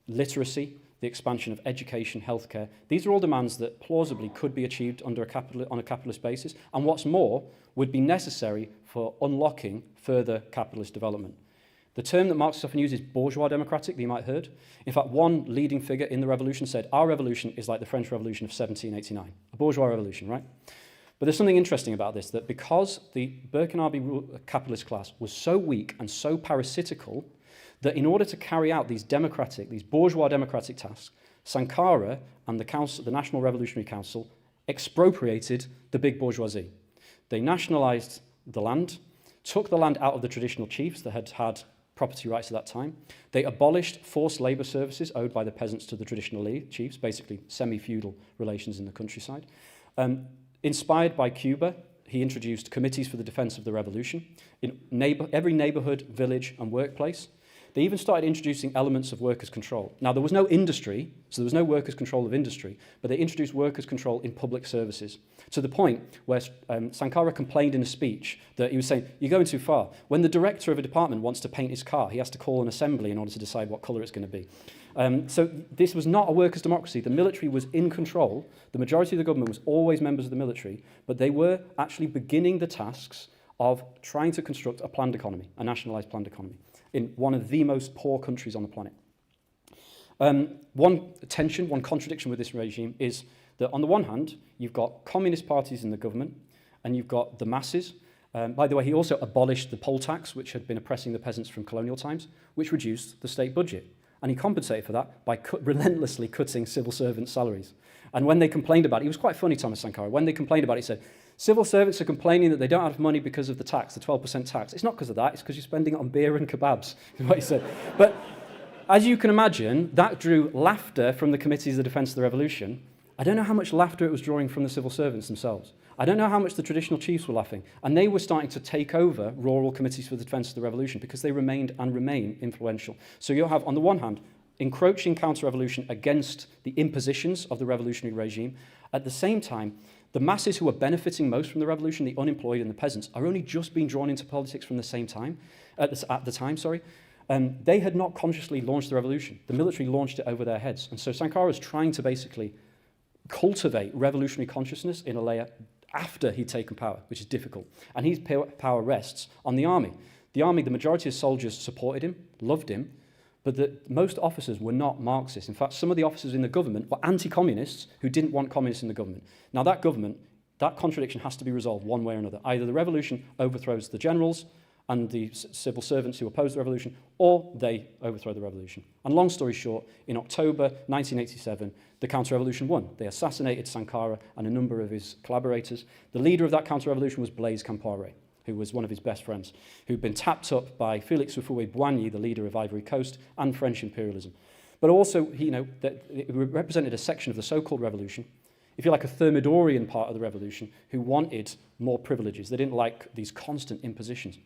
literacy, the expansion of education, healthcare. These are all demands that plausibly could be achieved on a capitalist basis, and what's more, would be necessary for unlocking further capitalist development. The term that Marxists often use is bourgeois democratic, that you might have heard. In fact, one leading figure in the revolution said, our revolution is like the French Revolution of 1789, a bourgeois revolution, right? But there's something interesting about this, that because the Burkinabé capitalist class was so weak and so parasitical, that in order to carry out these bourgeois democratic tasks, Sankara and the National Revolutionary Council expropriated the big bourgeoisie. They nationalized the land, took the land out of the traditional chiefs that had had property rights at that time. They abolished forced labor services owed by the peasants to the traditional chiefs, basically semi-feudal relations in the countryside. Inspired by Cuba, he introduced committees for the defense of the revolution in every neighborhood, village, and workplace. They even started introducing elements of workers' control. Now, there was no industry, so there was no workers' control of industry, but they introduced workers' control in public services, to the point where Sankara complained in a speech that he was saying, you're going too far. When the director of a department wants to paint his car, he has to call an assembly in order to decide what colour it's going to be. So this was not a workers' democracy. The military was in control. The majority of the government was always members of the military, but they were actually beginning the tasks of trying to construct a planned economy, a nationalised planned economy, in one of the most poor countries on the planet. One contradiction with this regime is that on the one hand, you've got communist parties in the government, and you've got the masses. By the way, he also abolished the poll tax, which had been oppressing the peasants from colonial times, which reduced the state budget. And he compensated for that by relentlessly cutting civil servants' salaries. And when they complained about it, he was quite funny, Thomas Sankara, when they complained about it, he said, civil servants are complaining that they don't have money because of the tax, the 12% tax. It's not because of that, it's because you're spending it on beer and kebabs, is what he said. But as you can imagine, that drew laughter from the committees of defense of the revolution. I don't know how much laughter it was drawing from the civil servants themselves. I don't know how much the traditional chiefs were laughing. And they were starting to take over rural committees for the defense of the revolution because they remained and remain influential. So you'll have, on the one hand, encroaching counter-revolution against the impositions of the revolutionary regime. At the same time, the masses who are benefiting most from the revolution, the unemployed and the peasants, are only just being drawn into politics from the same time, at the time. They had not consciously launched the revolution. The military launched it over their heads. And so Sankara is trying to basically cultivate revolutionary consciousness in a layer after he'd taken power, which is difficult. And his power rests on the army. The army, the majority of soldiers supported him, loved him, but most officers were not Marxists. In fact, some of the officers in the government were anti-communists who didn't want communists in the government. Now that contradiction has to be resolved one way or another. Either the revolution overthrows the generals and the civil servants who opposed the revolution, or they overthrow the revolution. And long story short, in October 1987, the counter-revolution won. They assassinated Sankara and a number of his collaborators. The leader of that counter-revolution was Blaise Compaoré, who was one of his best friends, who'd been tapped up by Félix Houphouët-Boigny, the leader of Ivory Coast, and French imperialism. But also, it represented a section of the so-called revolution, if you like, a Thermidorian part of the revolution, who wanted more privileges. They didn't like these constant impositions.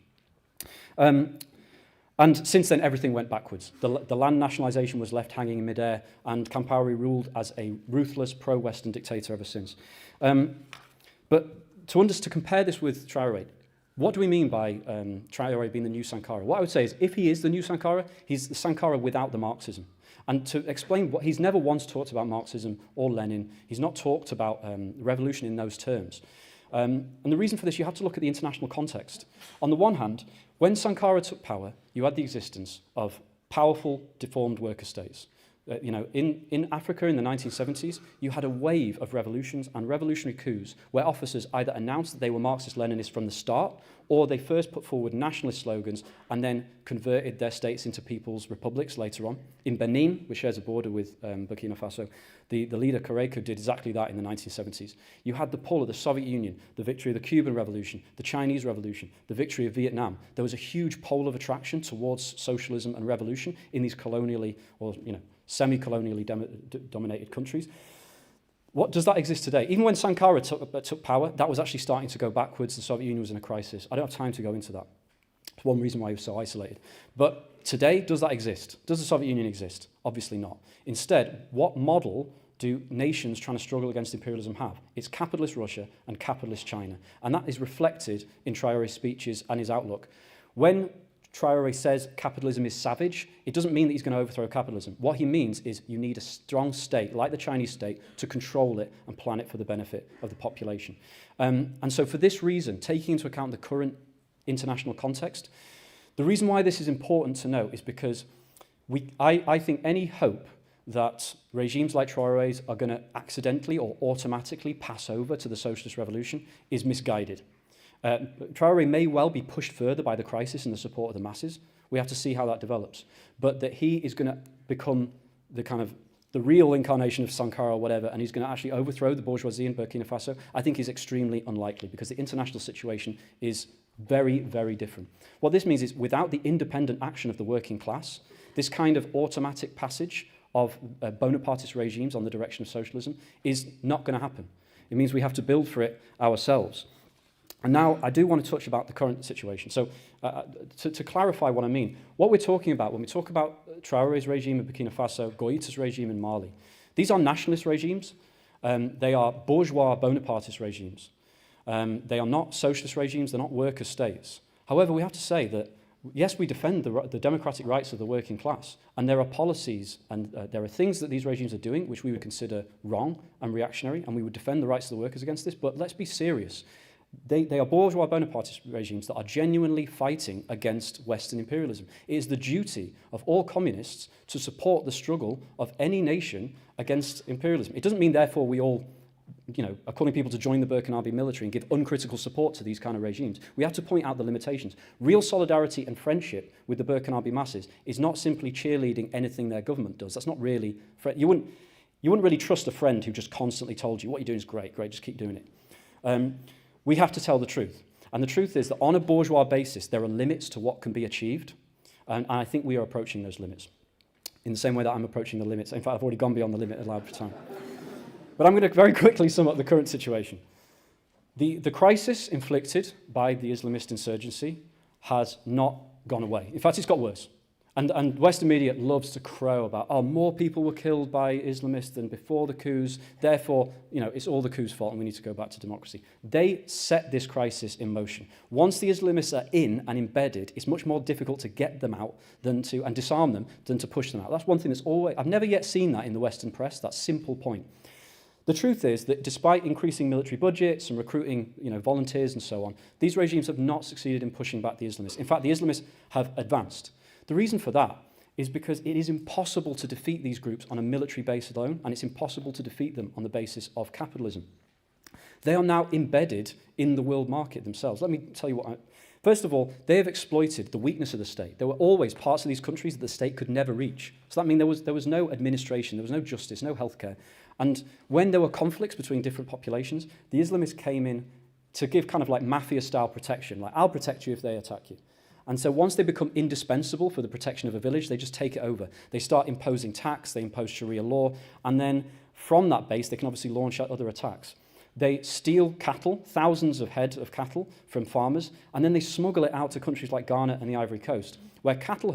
And since then, everything went backwards. The land nationalisation was left hanging in midair, and Compaoré ruled as a ruthless pro-Western dictator ever since. But to compare this with Traoré, what do we mean by Traoré being the new Sankara? What I would say is, if he is the new Sankara, he's the Sankara without the Marxism. And to explain he's never once talked about Marxism or Lenin. He's not talked about revolution in those terms. And the reason for this, you have to look at the international context. On the one hand, when Sankara took power, you had the existence of powerful, deformed worker states. In Africa in the 1970s, you had a wave of revolutions and revolutionary coups where officers either announced that they were Marxist-Leninists from the start, or they first put forward nationalist slogans and then converted their states into people's republics later on. In Benin, which shares a border with Burkina Faso, the leader Koreko did exactly that in the 1970s. You had the pull of the Soviet Union, the victory of the Cuban Revolution, the Chinese Revolution, the victory of Vietnam. There was a huge pole of attraction towards socialism and revolution in these colonially, or semi-colonially dominated countries. What does that exist today? Even when Sankara took power, that was actually starting to go backwards. The Soviet Union was in a crisis. I don't have time to go into that. It's one reason why he was so isolated. But today, does that exist? Does the Soviet Union exist? Obviously not. Instead, what model do nations trying to struggle against imperialism have? It's capitalist Russia and capitalist China. And that is reflected in Traoré's speeches and his outlook. When Traore says capitalism is savage, it doesn't mean that he's going to overthrow capitalism. What he means is you need a strong state, like the Chinese state, to control it and plan it for the benefit of the population. And so for this reason, taking into account the current international context, the reason why this is important to note is because I think any hope that regimes like Traoré's are going to accidentally or automatically pass over to the socialist revolution is misguided. Traoré may well be pushed further by the crisis and the support of the masses. We have to see how that develops. But that he is going to become the real incarnation of Sankara or whatever, and he's going to actually overthrow the bourgeoisie in Burkina Faso, I think is extremely unlikely because the international situation is very, very different. What this means is without the independent action of the working class, this kind of automatic passage of Bonapartist regimes on the direction of socialism is not going to happen. It means we have to build for it ourselves. And now I do want to touch about the current situation. So to clarify what I mean, what we're talking about when we talk about Traoré's regime in Burkina Faso, Goïta's regime in Mali, these are nationalist regimes. They are bourgeois Bonapartist regimes. They are not socialist regimes, they're not worker states. However, we have to say that, yes, we defend the democratic rights of the working class, and there are policies and there are things that these regimes are doing which we would consider wrong and reactionary, and we would defend the rights of the workers against this, but let's be serious. They are bourgeois Bonapartist regimes that are genuinely fighting against Western imperialism. It is the duty of all communists to support the struggle of any nation against imperialism. It doesn't mean, therefore, we all are calling people to join the Burkinabé military and give uncritical support to these kind of regimes. We have to point out the limitations. Real solidarity and friendship with the Burkinabé masses is not simply cheerleading anything their government does. That's not really... You wouldn't really trust a friend who just constantly told you, what you're doing is great, just keep doing it. We have to tell the truth. And the truth is that on a bourgeois basis, there are limits to what can be achieved. And I think we are approaching those limits in the same way that I'm approaching the limits. In fact, I've already gone beyond the limit allowed for time. But I'm going to very quickly sum up the current situation. The crisis inflicted by the Islamist insurgency has not gone away. In fact, it's got worse. And Western media loves to crow about, more people were killed by Islamists than before the coups, therefore, it's all the coups' fault and we need to go back to democracy. They set this crisis in motion. Once the Islamists are in and embedded, it's much more difficult to get them out and disarm them than to push them out. That's one thing that's always... I've never yet seen that in the Western press, that simple point. The truth is that despite increasing military budgets and recruiting volunteers and so on, these regimes have not succeeded in pushing back the Islamists. In fact, the Islamists have advanced. The reason for that is because it is impossible to defeat these groups on a military base alone, and it's impossible to defeat them on the basis of capitalism. They are now embedded in the world market themselves. Let me tell you First of all, they have exploited the weakness of the state. There were always parts of these countries that the state could never reach. So that means there was no administration, there was no justice, no healthcare. And when there were conflicts between different populations, the Islamists came in to give kind of like mafia-style protection, like I'll protect you if they attack you. And so once they become indispensable for the protection of a village, they just take it over. They start imposing tax, they impose Sharia law, and then from that base, they can obviously launch out other attacks. They steal cattle, thousands of head of cattle from farmers, and then they smuggle it out to countries like Ghana and the Ivory Coast, where cattle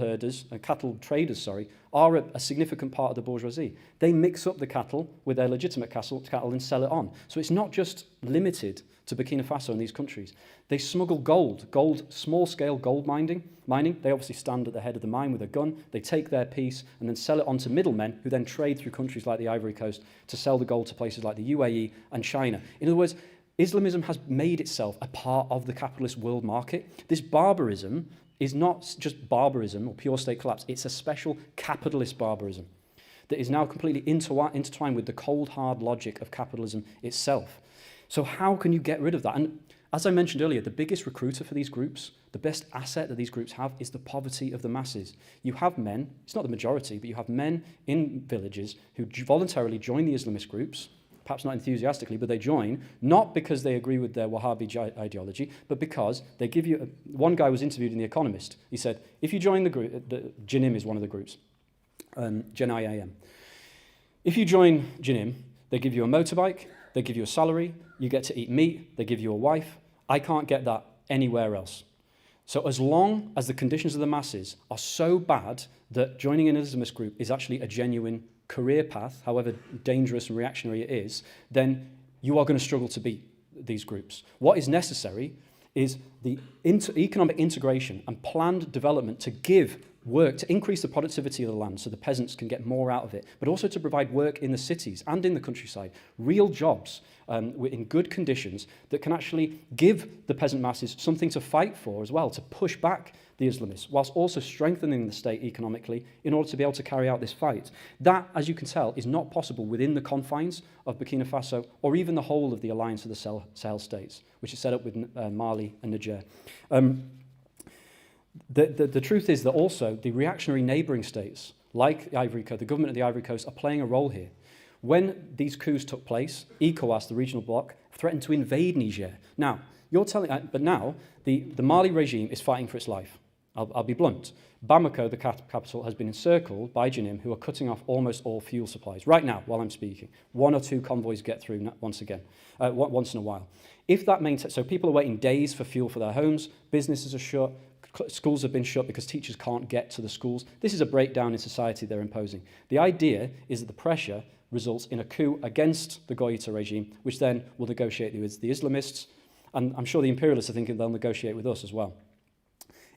traders, are a significant part of the bourgeoisie. They mix up the cattle with their legitimate cattle and sell it on. So it's not just limited to Burkina Faso and these countries. They smuggle gold, small-scale gold mining. They obviously stand at the head of the mine with a gun. They take their piece and then sell it on to middlemen who then trade through countries like the Ivory Coast to sell the gold to places like the UAE and China. In other words, Islamism has made itself a part of the capitalist world market. This barbarism is not just barbarism or pure state collapse. It's a special capitalist barbarism that is now completely intertwined with the cold, hard logic of capitalism itself. So how can you get rid of that? And as I mentioned earlier, the biggest recruiter for these groups, the best asset that these groups have is the poverty of the masses. You have men, it's not the majority, but you have men in villages who voluntarily join the Islamist groups, perhaps not enthusiastically, but they join, not because they agree with their Wahhabi ideology, but because they give you... One guy was interviewed in The Economist. He said, if you join the group... Jinim is one of the groups, Jin-I-A-M. If you join Jinim, they give you a motorbike, they give you a salary, you get to eat meat, they give you a wife. I can't get that anywhere else. So as long as the conditions of the masses are so bad that joining an Islamist group is actually a genuine career path, however dangerous and reactionary it is, then you are going to struggle to beat these groups. What is necessary is the economic integration and planned development to give work, to increase the productivity of the land so the peasants can get more out of it, but also to provide work in the cities and in the countryside, real jobs in good conditions that can actually give the peasant masses something to fight for as well, to push back the Islamists, whilst also strengthening the state economically in order to be able to carry out this fight. That, as you can tell, is not possible within the confines of Burkina Faso or even the whole of the Alliance of the Sahel states, which is set up with Mali and Niger. The truth is that also the reactionary neighbouring states, like the Ivory Coast, the government of the Ivory Coast, are playing a role here. When these coups took place, ECOWAS, the regional bloc, threatened to invade Niger. Now, you're telling, but now the Mali regime is fighting for its life. I'll be blunt. Bamako, the capital, has been encircled by Janim, who are cutting off almost all fuel supplies. Right now, while I'm speaking, 1 or 2 convoys get through once in a while. If that maintains, so people are waiting days for fuel for their homes, businesses are shut, schools have been shut because teachers can't get to the schools. This is a breakdown in society they're imposing. The idea is that the pressure results in a coup against the Goïta regime, which then will negotiate with the Islamists, and I'm sure the imperialists are thinking they'll negotiate with us as well.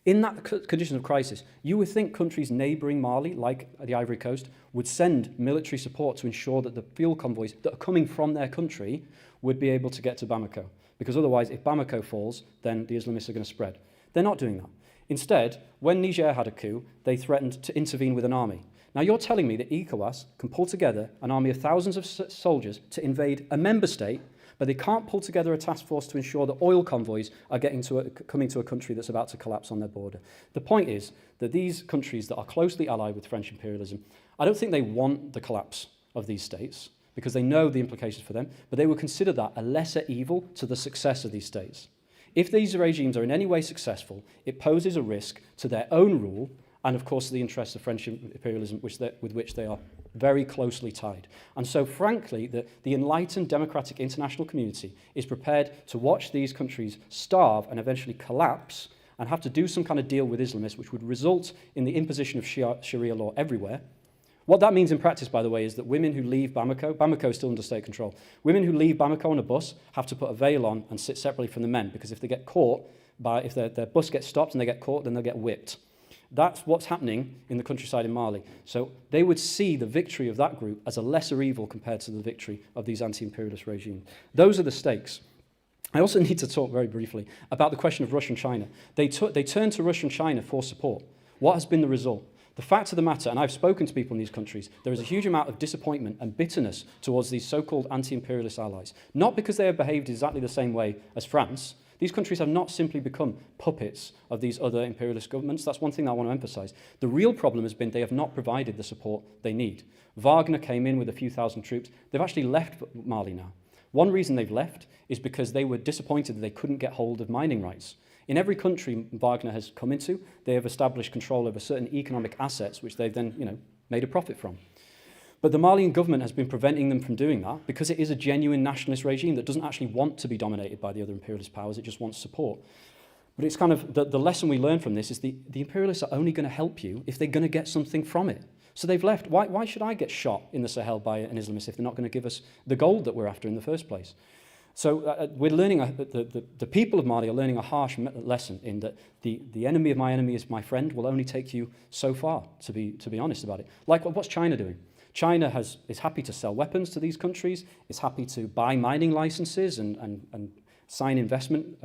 In that condition of crisis, you would think countries neighbouring Mali, like the Ivory Coast, would send military support to ensure that the fuel convoys that are coming from their country would be able to get to Bamako. Because otherwise, if Bamako falls, then the Islamists are going to spread. They're not doing that. Instead, when Niger had a coup, they threatened to intervene with an army. Now, you're telling me that ECOWAS can pull together an army of thousands of soldiers to invade a member state, but they can't pull together a task force to ensure that oil convoys are coming to a country that's about to collapse on their border. The point is that these countries that are closely allied with French imperialism, I don't think they want the collapse of these states because they know the implications for them, but they will consider that a lesser evil to the success of these states. If these regimes are in any way successful, it poses a risk to their own rule and, of course, the interests of French imperialism with which they are very closely tied. And so, frankly, the enlightened democratic international community is prepared to watch these countries starve and eventually collapse and have to do some kind of deal with Islamists, which would result in the imposition of Sharia law everywhere. What that means in practice, by the way, is that women who leave Bamako is still under state control. Women who leave Bamako on a bus have to put a veil on and sit separately from the men, because if they get caught, if their bus gets stopped and they get caught, then they'll get whipped. That's what's happening in the countryside in Mali. So they would see the victory of that group as a lesser evil compared to the victory of these anti-imperialist regimes. Those are the stakes. I also need to talk very briefly about the question of Russia and China. They turned to Russia and China for support. What has been the result? The fact of the matter, and I've spoken to people in these countries, there is a huge amount of disappointment and bitterness towards these so-called anti-imperialist allies. Not because they have behaved exactly the same way as France. These countries have not simply become puppets of these other imperialist governments. That's one thing I want to emphasize. The real problem has been they have not provided the support they need. Wagner came in with a few thousand troops. They've actually left Mali now. One reason they've left is because they were disappointed that they couldn't get hold of mining rights. In every country Wagner has come into, they have established control over certain economic assets, which they've then, made a profit from. But the Malian government has been preventing them from doing that because it is a genuine nationalist regime that doesn't actually want to be dominated by the other imperialist powers. It just wants support. But it's kind of the lesson we learn from this is the imperialists are only going to help you if they're going to get something from it. So they've left. Why should I get shot in the Sahel by an Islamist if they're not going to give us the gold that we're after in the first place? So we're learning, the people of Mali are learning a harsh lesson in that the enemy of my enemy is my friend will only take you so far, to be honest about it. Like, what's China doing? China is happy to sell weapons to these countries, is happy to buy mining licenses and sign investment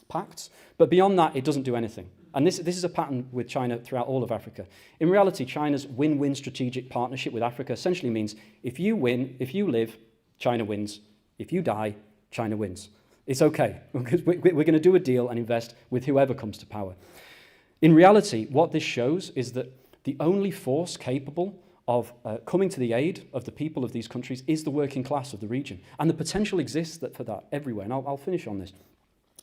pacts, but beyond that, it doesn't do anything. And this is a pattern with China throughout all of Africa. In reality, China's win-win strategic partnership with Africa essentially means if you win, if you live, China wins. If you die, China wins. It's okay, because we're going to do a deal and invest with whoever comes to power. In reality, what this shows is that the only force capable of coming to the aid of the people of these countries is the working class of the region. And the potential exists for that everywhere. And I'll finish on this.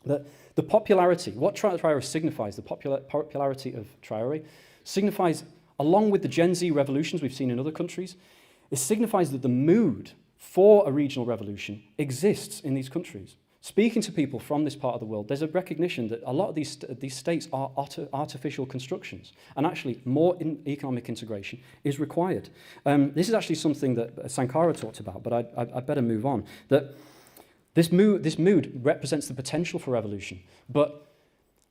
The popularity, what Traore signifies, the popularity of Traore, signifies, along with the Gen Z revolutions we've seen in other countries, it signifies that the mood for a regional revolution exists in these countries. Speaking to people from this part of the world, there's a recognition that a lot of these states are artificial constructions, and actually more economic integration is required. This is actually something that Sankara talked about, but I'd better move on. That This mood represents the potential for revolution, but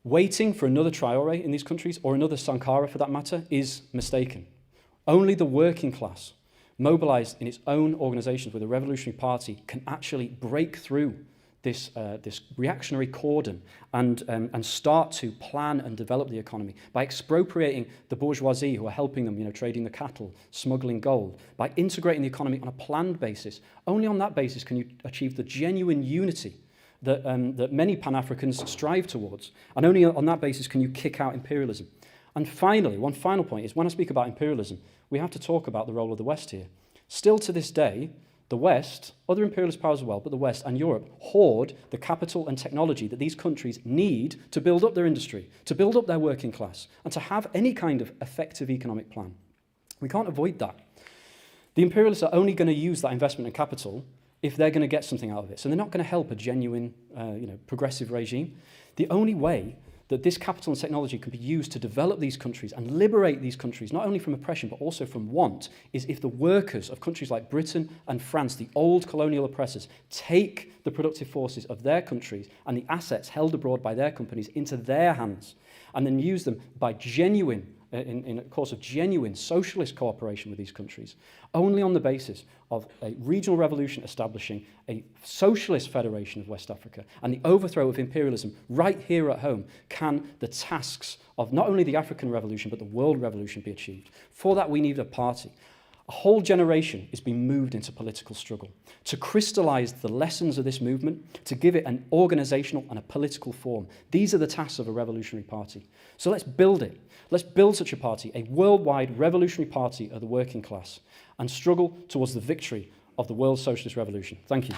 waiting for another Traore in these countries, or another Sankara for that matter, is mistaken. Only the working class, mobilized in its own organizations with a revolutionary party, can actually break through this reactionary cordon and start to plan and develop the economy by expropriating the bourgeoisie who are helping them, trading the cattle, smuggling gold, by integrating the economy on a planned basis. Only on that basis can you achieve the genuine unity that many Pan-Africans strive towards. And only on that basis can you kick out imperialism. And finally, one final point is, when I speak about imperialism, we have to talk about the role of the West here. Still to this day, the West, other imperialist powers as well, but the West and Europe hoard the capital and technology that these countries need to build up their industry, to build up their working class, and to have any kind of effective economic plan. We can't avoid that. The imperialists are only going to use that investment in capital if they're going to get something out of it. So they're not going to help a genuine, progressive regime. The only way that this capital and technology can be used to develop these countries and liberate these countries, not only from oppression, but also from want, is if the workers of countries like Britain and France, the old colonial oppressors, take the productive forces of their countries and the assets held abroad by their companies into their hands, and then use them by in a course of genuine socialist cooperation with these countries, only on the basis of a regional revolution establishing a socialist federation of West Africa and the overthrow of imperialism right here at home can the tasks of not only the African revolution but the world revolution be achieved. For that we need a party. A whole generation is being moved into political struggle to crystallize the lessons of this movement, to give it an organizational and a political form. These are the tasks of a revolutionary party. So let's build it. Let's build such a party, a worldwide revolutionary party of the working class, and struggle towards the victory of the world socialist revolution. Thank you.